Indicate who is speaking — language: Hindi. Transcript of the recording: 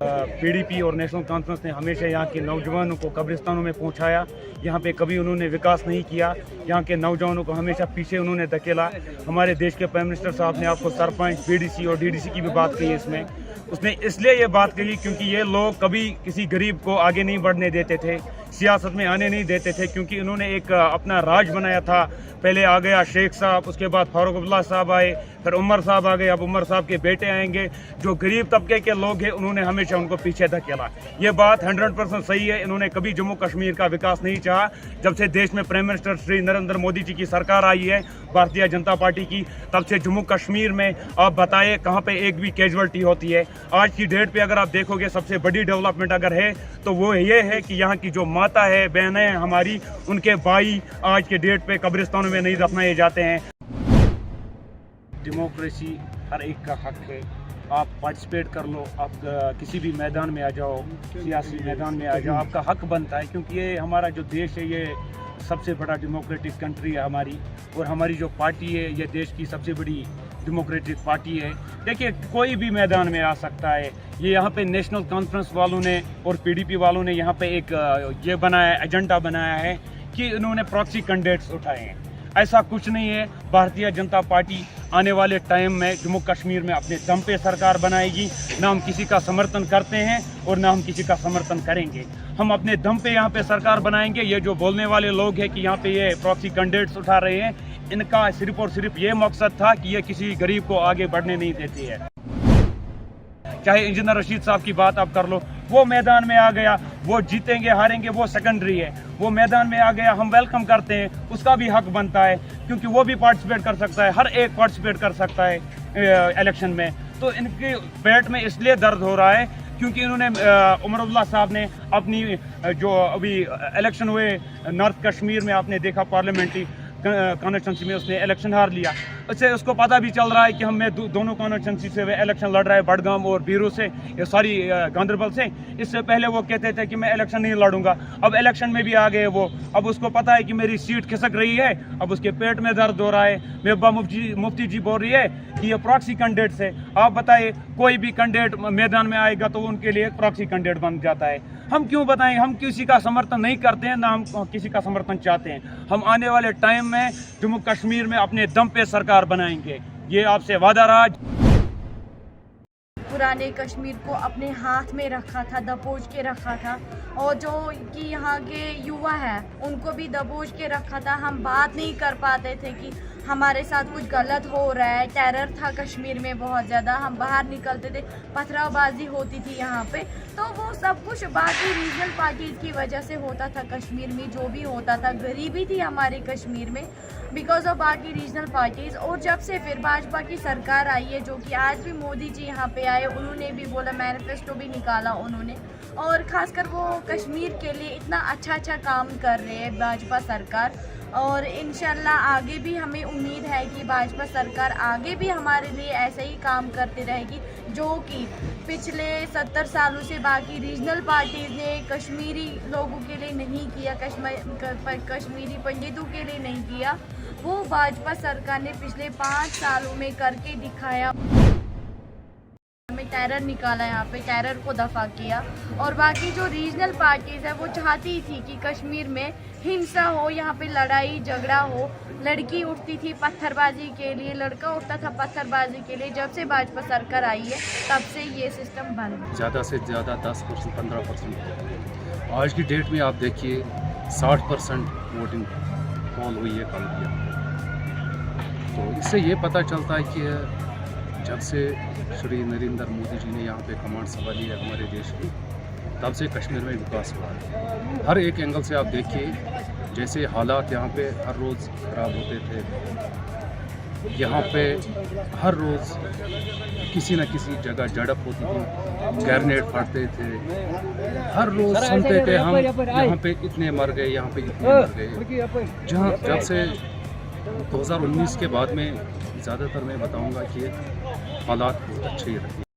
Speaker 1: पीडीपी और नेशनल कॉन्फ्रेंस ने हमेशा यहाँ के नौजवानों को कब्रिस्तानों में पहुँचाया। यहाँ पे कभी उन्होंने विकास नहीं किया। यहाँ के नौजवानों को हमेशा पीछे उन्होंने धकेला। हमारे देश के प्राइम मिनिस्टर साहब ने आपको सरपंच, बीडीसी और डीडीसी की भी बात कही इसमें। उसने इसलिए ये बात कही क्योंकि ये लोग कभी किसी गरीब को आगे नहीं बढ़ने देते थे, सियासत में आने नहीं देते थे, क्योंकि इन्होंने एक अपना राज बनाया था। पहले आ गया शेख साहब, उसके बाद फारूक अब्दुल्ला साहब आए, फिर उमर साहब आ गए, अब उमर साहब के बेटे आएंगे। जो गरीब तबके के लोग हैं उन्होंने हमेशा उनको पीछे धकेला। ये बात 100% सही है। इन्होंने कभी जम्मू कश्मीर का विकास नहीं चाहा। जब से देश में प्राइम मिनिस्टर श्री नरेंद्र मोदी जी की सरकार आई है, भारतीय जनता पार्टी की, तब से जम्मू कश्मीर में आप बताइए कहाँ पे एक भी कैजुअलिटी होती है। आज की डेट पे अगर आप देखोगे सबसे बड़ी डेवलपमेंट अगर है तो वो ये है कि यहाँ की जो माता है, बहनें हैं हमारी, उनके भाई आज के डेट पे कब्रिस्तानों में नहीं दफनाए जाते हैं। डेमोक्रेसी हर एक का हक है। आप पार्टिसिपेट कर लो, आप किसी भी मैदान में आ जाओ, सियासी मैदान में आ जाओ, आपका हक बनता है, क्योंकि ये हमारा जो देश है ये सबसे बड़ा डेमोक्रेटिक कंट्री है हमारी, और हमारी जो पार्टी है ये देश की सबसे बड़ी डेमोक्रेटिक पार्टी है। देखिए कोई भी मैदान में आ सकता है। ये यहाँ पे नेशनल कॉन्फ्रेंस वालों ने और पीडीपी वालों ने यहाँ पे एक ये बनाया, एजेंडा बनाया है कि इन्होंने प्रॉक्सी कैंडिडेट्स उठाए हैं। ऐसा कुछ नहीं है। भारतीय जनता पार्टी आने वाले टाइम में जम्मू कश्मीर में अपने दम पे सरकार बनाएगी। ना हम किसी का समर्थन करते हैं और ना हम किसी का समर्थन करेंगे। हम अपने दम पे यहाँ पे सरकार बनाएंगे। ये जो बोलने वाले लोग हैं कि यहाँ पे ये प्रॉक्सी कैंडिडेट्स उठा रहे हैं, इनका सिर्फ और सिर्फ ये मकसद था कि ये किसी गरीब को आगे बढ़ने नहीं देती है। चाहे इंजीनियर रशीद साहब की बात आप कर लो, वो मैदान में आ गया, वो जीतेंगे हारेंगे वो सेकेंडरी है। वो मैदान में आ गया, हम वेलकम करते हैं, उसका भी हक बनता है, क्योंकि वो भी पार्टिसिपेट कर सकता है, हर एक पार्टिसिपेट कर सकता है इलेक्शन में। तो इनके पेट में इसलिए दर्द हो रहा है क्योंकि इन्होंने उमर अब्दुल्ला साहब ने अपनी जो अभी इलेक्शन हुए नॉर्थ कश्मीर में, आपने देखा पार्लियामेंट्री कॉन्स्टिट्यूंसी में उसने इलेक्शन हार लिया। उससे उसको पता भी चल रहा है कि हमें दोनों कॉन्स्टिट्यूंसी से इलेक्शन लड़ रहा है, बडगाम और बीरू से, सॉरी गांधरबल से। इससे पहले वो कहते थे कि मैं इलेक्शन नहीं लड़ूंगा, अब इलेक्शन में भी आ गए वो। अब उसको पता है कि मेरी सीट खिसक रही है, अब उसके पेट में दर्द हो रहा है। महबूबा मुफ्ती जी बोल रही है कि ये प्रॉक्सी कैंडिडेट है। आप बताइए, कोई भी कैंडिडेट मैदान में आएगा तो उनके लिए एक प्रॉक्सी कैंडिडेट बन जाता है। हम क्यों बताएं, हम किसी का समर्थन नहीं करते हैं, ना हम किसी का समर्थन चाहते हैं। हम आने वाले टाइम में जम्मू कश्मीर में अपने दम पे सरकार बनाएंगे, ये आपसे वादा रहा।
Speaker 2: पुराने कश्मीर को अपने हाथ में रखा था, दबोच के रखा था, और जो कि यहाँ के युवा है उनको भी दबोच के रखा था। हम बात नहीं कर पाते थे कि हमारे साथ कुछ गलत हो रहा है। टेरर था कश्मीर में बहुत ज़्यादा, हम बाहर निकलते थे, पथरावबाजी होती थी यहाँ पे। तो वो सब कुछ बाकी रीजनल पार्टीज की वजह से होता था कश्मीर में, जो भी होता था। गरीबी थी हमारे कश्मीर में बिकॉज ऑफ बाकी रीजनल पार्टीज़। और जब से फिर भाजपा की सरकार आई है, जो कि आज भी मोदी जी यहाँ पे आए, उन्होंने भी बोला, मैनिफेस्टो भी निकाला उन्होंने, और ख़ासकर वो कश्मीर के लिए इतना अच्छा काम कर रहे हैं भाजपा सरकार। और इंशाल्लाह आगे भी हमें उम्मीद है कि भाजपा सरकार आगे भी हमारे लिए ऐसे ही काम करती रहेगी, जो कि पिछले 70 सालों से बाकी रीजनल पार्टीज़ ने कश्मीरी लोगों के लिए नहीं किया, कश्मीरी पंडितों के लिए नहीं किया। वो भाजपा सरकार ने पिछले 5 सालों में करके दिखाया। टेरर निकाला, यहाँ पे टेरर को दफा किया। और बाकी जो रीजनल पार्टीज़ है वो चाहती थी कि कश्मीर में हिंसा हो, यहाँ पे लड़ाई झगड़ा हो। लड़की उठती थी पत्थरबाजी के लिए, लड़का उठता था पत्थरबाजी के लिए। जब से भाजपा सरकार आई है तब से ये सिस्टम बंद है।
Speaker 3: ज़्यादा से ज़्यादा 10% 15%। आज की डेट में आप देखिए 60% वोटिंग पोल हुई है कल किया। तो इससे ये पता चलता है कि जब से श्री नरेंद्र मोदी जी ने यहाँ पे कमांड संभाली है हमारे देश की, तब से कश्मीर में विकास हुआ है। हर एक एंगल से आप देखिए, जैसे हालात यहाँ पे हर रोज़ ख़राब होते थे, यहाँ पे हर रोज़ किसी न किसी जगह झड़प होती थी, ग्रेनेड फटते थे, हर रोज़ सुनते थे हम यहाँ पे इतने मर गए, यहाँ पे इतने मर गए। जब से 2019 के बाद में ज़्यादातर मैं बताऊंगा कि हालात बहुत अच्छे रहे।